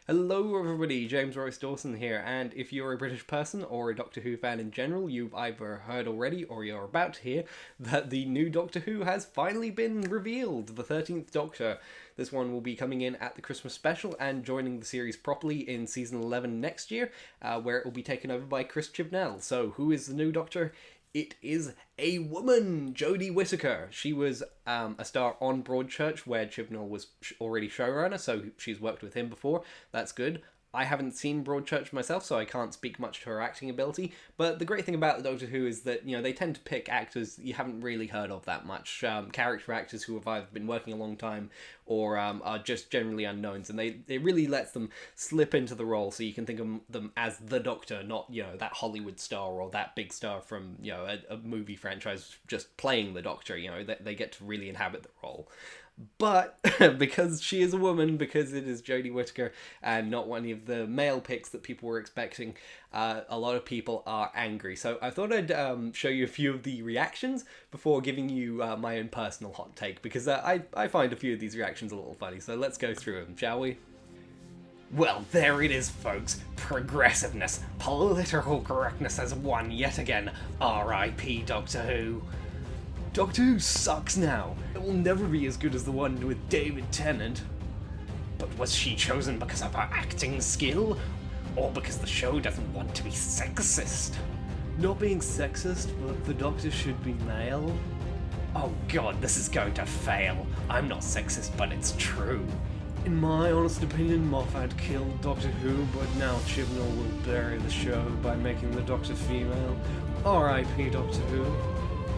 Hello everybody, James Royce-Dawson here, and if you're a British person or a Doctor Who fan in general, you've either heard already or you're about to hear that the new Doctor Who has finally been revealed, the 13th Doctor. This one will be coming in at the Christmas special and joining the series properly in season 11 next year, where it will be taken over by Chris Chibnell. So who is the new Doctor? It is a woman, Jodie Whittaker. She was a star on Broadchurch, where Chibnall was already showrunner, so she's worked with him before. That's good. I haven't seen Broadchurch myself, so I can't speak much to her acting ability, but the great thing about the Doctor Who is that, they tend to pick actors you haven't really heard of that much, character actors who have either been working a long time or are just generally unknowns, and it really lets them slip into the role, so you can think of them as the Doctor, not, that Hollywood star or that big star from, a movie franchise just playing the Doctor, they get to really inhabit the role. But because she is a woman, because it is Jodie Whittaker and not one of the male picks that people were expecting, a lot of people are angry. So I thought I'd show you a few of the reactions before giving you my own personal hot take, because I find a few of these reactions a little funny. So let's go through them, shall we? Well, there it is, folks. Progressiveness, political correctness has won yet again. R.I.P. Doctor Who. Doctor Who sucks now. It will never be as good as the one with David Tennant. But was she chosen because of her acting skill? Or because the show doesn't want to be sexist? Not being sexist, but the Doctor should be male? Oh god, this is going to fail. I'm not sexist, but it's true. In my honest opinion, Moffat killed Doctor Who, but now Chibnall will bury the show by making the Doctor female. R.I.P. Doctor Who.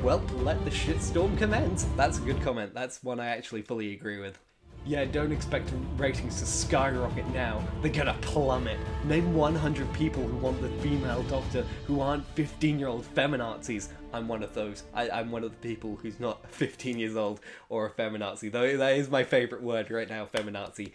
Well, let the shitstorm commence. That's a good comment. That's one I actually fully agree with. Yeah, don't expect ratings to skyrocket now. They're gonna plummet. Name 100 people who want the female Doctor who aren't 15-year-old feminazis. I'm one of those. I'm one of the people who's not 15 years old or a feminazi. Though that is my favourite word right now, feminazi.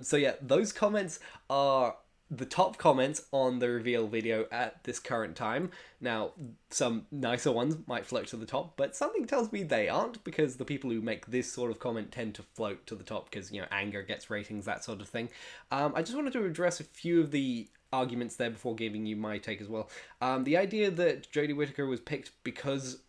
So yeah, those comments are the top comments on the reveal video at this current time. Now, some nicer ones might float to the top, but something tells me they aren't, because the people who make this sort of comment tend to float to the top because, anger gets ratings, that sort of thing. I just wanted to address a few of the arguments there before giving you my take as well. The idea that Jodie Whittaker was picked because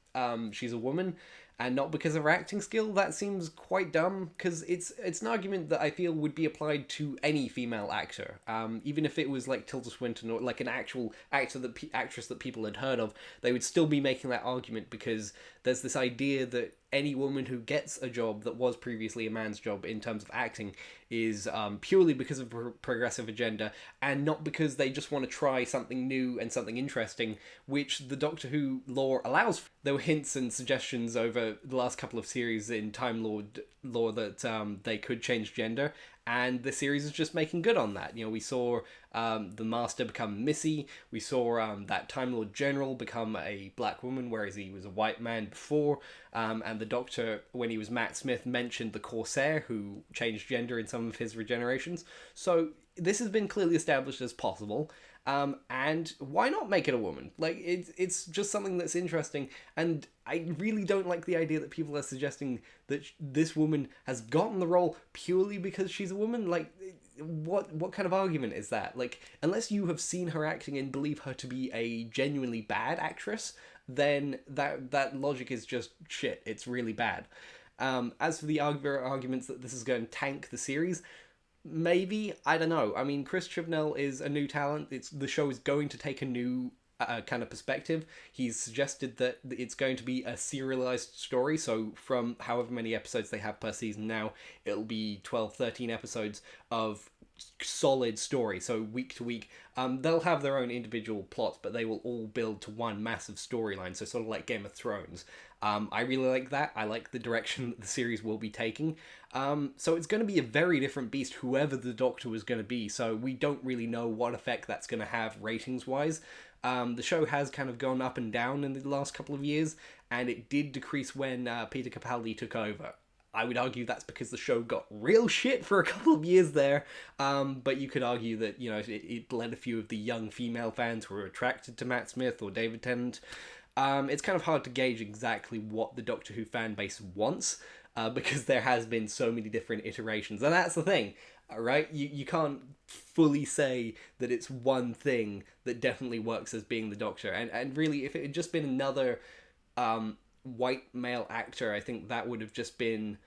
she's a woman and not because of her acting skill, that seems quite dumb, because it's an argument that I feel would be applied to any female actor. Even if it was like Tilda Swinton or like an actual actress that people had heard of, they would still be making that argument, because there's this idea that any woman who gets a job that was previously a man's job in terms of acting is purely because of a progressive agenda, and not because they just want to try something new and something interesting, which the Doctor Who lore allows. There were hints and suggestions over the last couple of series in Time Lord lore that they could change gender, and the series is just making good on that. We saw the Master become Missy, we saw that Time Lord General become a black woman, whereas he was a white man before, and the Doctor, when he was Matt Smith, mentioned the Corsair, who changed gender in some of his regenerations. So this has been clearly established as possible, and why not make it a woman? Like, it's just something that's interesting, and I really don't like the idea that people are suggesting that this woman has gotten the role purely because she's a woman. Like, what kind of argument is that? Like, unless you have seen her acting and believe her to be a genuinely bad actress, then that logic is just shit. It's really bad. As for the arguments that this is going to tank the series, maybe, I don't know. I mean, Chris Chibnell is a new talent. The show is going to take a new kind of perspective. He's suggested that it's going to be a serialized story, so from however many episodes they have per season now, it'll be 12, 13 episodes of solid story, so week to week. They'll have their own individual plots, but they will all build to one massive storyline, so sort of like Game of Thrones. I really like that. I like the direction that the series will be taking. So it's going to be a very different beast, whoever the Doctor was going to be, so we don't really know what effect that's going to have ratings-wise. The show has kind of gone up and down in the last couple of years, and it did decrease when Peter Capaldi took over. I would argue that's because the show got real shit for a couple of years there, but you could argue that, it led a few of the young female fans who were attracted to Matt Smith or David Tennant. It's kind of hard to gauge exactly what the Doctor Who fan base wants, because there has been so many different iterations, and that's the thing, right? You can't fully say that it's one thing that definitely works as being the Doctor. And really, if it had just been another white male actor, I think that would have just been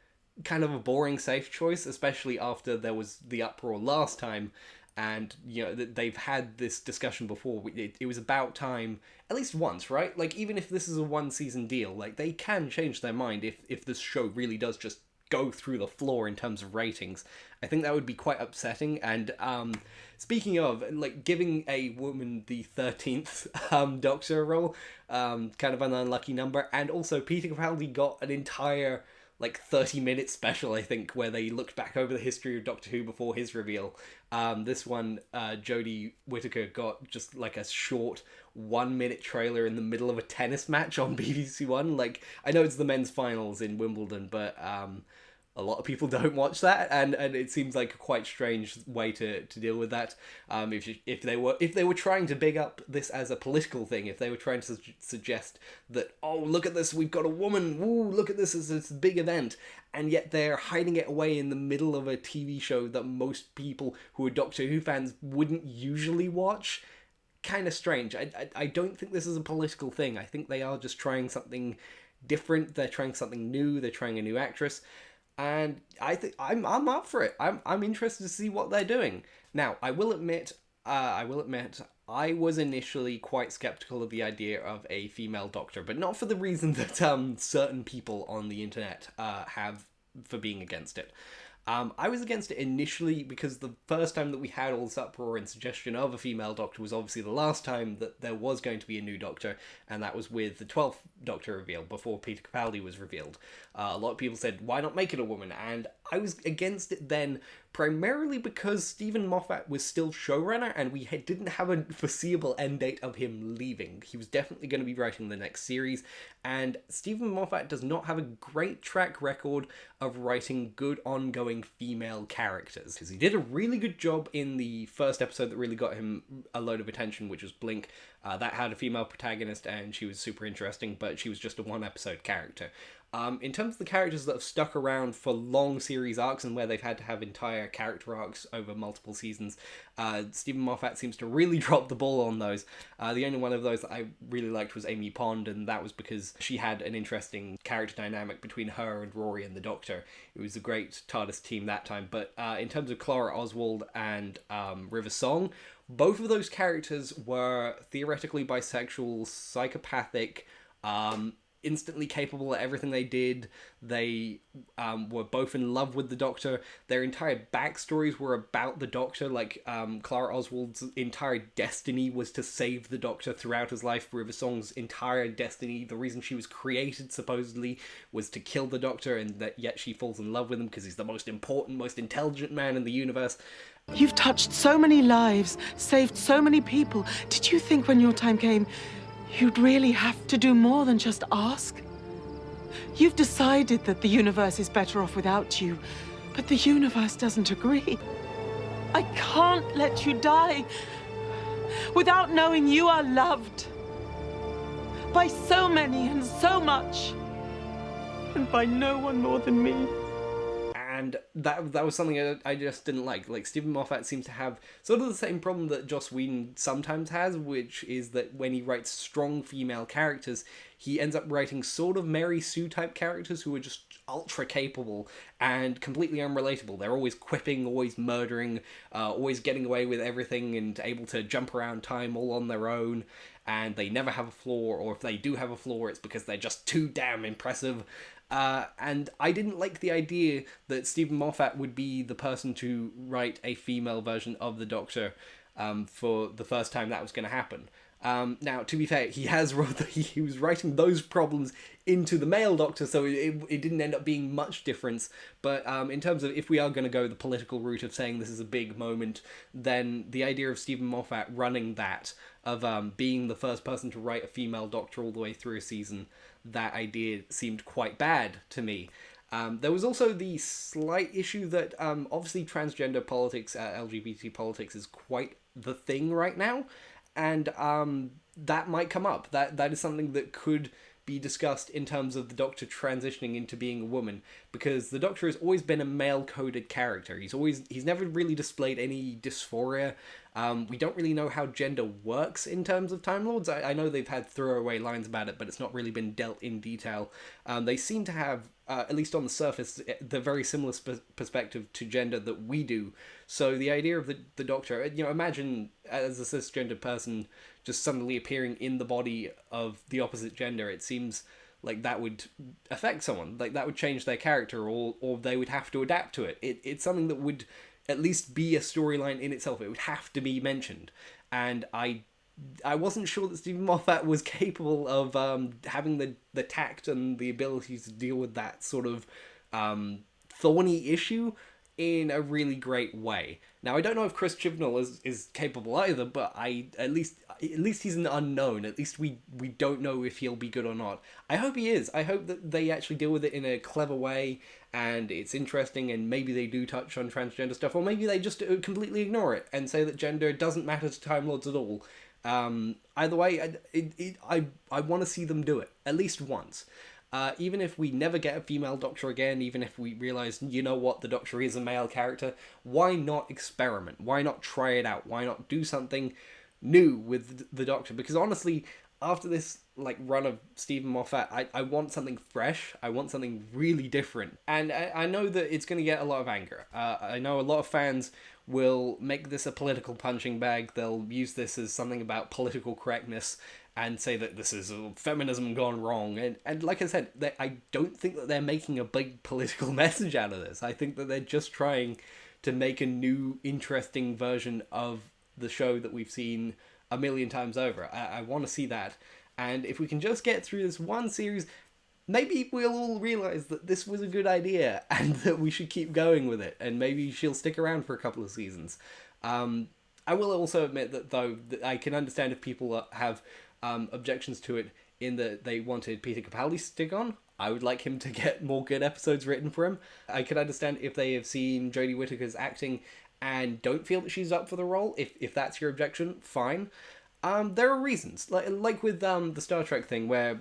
kind of a boring safe choice, especially after there was the uproar last time. And, you know, they've had this discussion before. It was about time, at least once, right? Like, even if this is a one-season deal, like, they can change their mind if this show really does just go through the floor in terms of ratings. I think that would be quite upsetting. And speaking of, like, giving a woman the 13th Doctor role, kind of an unlucky number. And also, Peter Capaldi got an entire, like, 30-minute special, I think, where they looked back over the history of Doctor Who before his reveal. This one, Jodie Whittaker got just, like, a short 1-minute trailer in the middle of a tennis match on BBC One. Like, I know it's the men's finals in Wimbledon, but a lot of people don't watch that, and it seems like a quite strange way to deal with that. If they were trying to big up this as a political thing, if they were trying to suggest that, oh, look at this, we've got a woman, woo, look at this, it's this big event, and yet they're hiding it away in the middle of a TV show that most people who are Doctor Who fans wouldn't usually watch, kind of strange. I don't think this is a political thing. I think they are just trying something different. They're trying something new. They're trying a new actress. And I think I'm up for it. I'm interested to see what they're doing. Now, I will admit, I was initially quite skeptical of the idea of a female Doctor, but not for the reason that certain people on the internet have for being against it. I was against it initially because the first time that we had all this uproar and suggestion of a female Doctor was obviously the last time that there was going to be a new Doctor, and that was with the 12th Doctor reveal, before Peter Capaldi was revealed. A lot of people said, why not make it a woman? And I was against it then, primarily because Stephen Moffat was still showrunner, and we didn't have a foreseeable end date of him leaving. He was definitely going to be writing the next series, and Stephen Moffat does not have a great track record of writing good ongoing female characters. He did a really good job in the first episode that really got him a load of attention, which was Blink. That had a female protagonist, and she was super interesting, but she was just a one-episode character. In terms of the characters that have stuck around for long series arcs and where they've had to have entire character arcs over multiple seasons, Stephen Moffat seems to really drop the ball on those. The only one of those that I really liked was Amy Pond, and that was because she had an interesting character dynamic between her and Rory and the Doctor. It was a great TARDIS team that time, but in terms of Clara Oswald and River Song, both of those characters were theoretically bisexual, psychopathic, instantly capable at everything they did. They were both in love with the Doctor. Their entire backstories were about the Doctor. Like, Clara Oswald's entire destiny was to save the Doctor throughout his life. River Song's entire destiny, the reason she was created, supposedly, was to kill the Doctor, and that yet she falls in love with him because he's the most important, most intelligent man in the universe. You've touched so many lives, saved so many people. Did you think when your time came, you'd really have to do more than just ask? You've decided that the universe is better off without you, but the universe doesn't agree. I can't let you die without knowing you are loved by so many and so much, and by no one more than me. And that was something I just didn't like. Like, Stephen Moffat seems to have sort of the same problem that Joss Whedon sometimes has, which is that when he writes strong female characters, he ends up writing sort of Mary Sue type characters who are just ultra capable and completely unrelatable. They're always quipping, always murdering, always getting away with everything and able to jump around time all on their own, and they never have a flaw, or if they do have a flaw, it's because they're just too damn impressive. And I didn't like the idea that Stephen Moffat would be the person to write a female version of the Doctor for the first time that was going to happen. Now, to be fair, he was writing those problems into the male Doctor, so it didn't end up being much difference. But in terms of if we are going to go the political route of saying this is a big moment, then the idea of Stephen Moffat running that, of being the first person to write a female Doctor all the way through a season, that idea seemed quite bad to me. There was also the slight issue that obviously transgender politics, LGBT politics is quite the thing right now, and that might come up. That is something that could be discussed in terms of the Doctor transitioning into being a woman, because the Doctor has always been a male-coded character. He's never really displayed any dysphoria. We don't really know how gender works in terms of Time Lords. I know they've had throwaway lines about it, but it's not really been dealt in detail. They seem to have, at least on the surface, the very similar perspective to gender that we do. So the idea of the Doctor, imagine as a cisgender person just suddenly appearing in the body of the opposite gender. It seems like that would affect someone, like that would change their character, or they would have to adapt to it. It's something that would at least be a storyline in itself. It would have to be mentioned. And I wasn't sure that Stephen Moffat was capable of having the tact and the ability to deal with that sort of thorny issue in a really great way. Now, I don't know if Chris Chibnell is capable either, but at least he's an unknown. At least we don't know if he'll be good or not. I hope he is. I hope that they actually deal with it in a clever way, and it's interesting, and maybe they do touch on transgender stuff, or maybe they just completely ignore it and say that gender doesn't matter to Time Lords at all. Either way, I want to see them do it, at least once. Even if we never get a female Doctor again, even if we realise, the Doctor is a male character, why not experiment? Why not try it out? Why not do something new with the Doctor? Because honestly, after this run of Stephen Moffat, I want something fresh. I want something really different. And I know that it's going to get a lot of anger. I know a lot of fans will make this a political punching bag. They'll use this as something about political correctness and say that this is feminism gone wrong. And like I said, I don't think that they're making a big political message out of this. I think that they're just trying to make a new, interesting version of the show that we've seen a million times over. I want to see that. And if we can just get through this one series, maybe we'll all realise that this was a good idea and that we should keep going with it. And maybe she'll stick around for a couple of seasons. I will also admit that, though, that I can understand if people have objections to it in that they wanted Peter Capaldi to stick on. I would like him to get more good episodes written for him. I can understand if they have seen Jodie Whittaker's acting and don't feel that she's up for the role. If that's your objection, fine. There are reasons, like with the Star Trek thing, where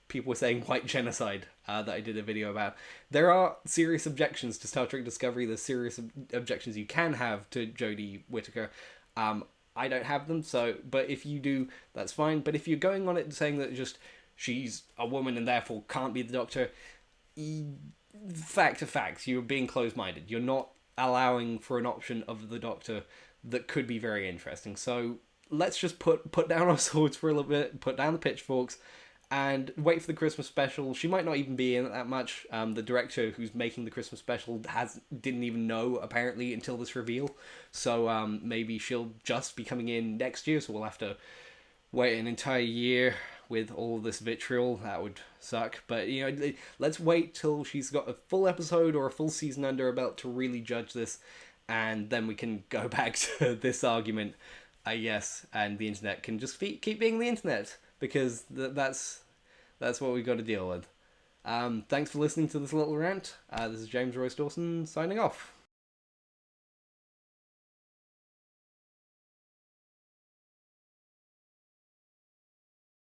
people were saying white genocide, that I did a video about. There are serious objections to Star Trek Discovery. There's serious objections you can have to Jodie Whittaker. I don't have them, but if you do, that's fine. But if you're going on it saying that just she's a woman and therefore can't be the Doctor, fact, you're being closed-minded. You're not allowing for an option of the Doctor that could be very interesting. So let's just put down our swords for a little bit, put down the pitchforks, and wait for the Christmas special. She might not even be in it that much. The director who's making the Christmas special didn't even know, apparently, until this reveal. So maybe she'll just be coming in next year, so we'll have to wait an entire year with all this vitriol. That would suck. But, let's wait till she's got a full episode or a full season under her belt to really judge this, and then we can go back to this argument, I guess, and the internet can just keep being the internet, because that's what we've got to deal with. Thanks for listening to this little rant. This is James Royce-Dawson signing off.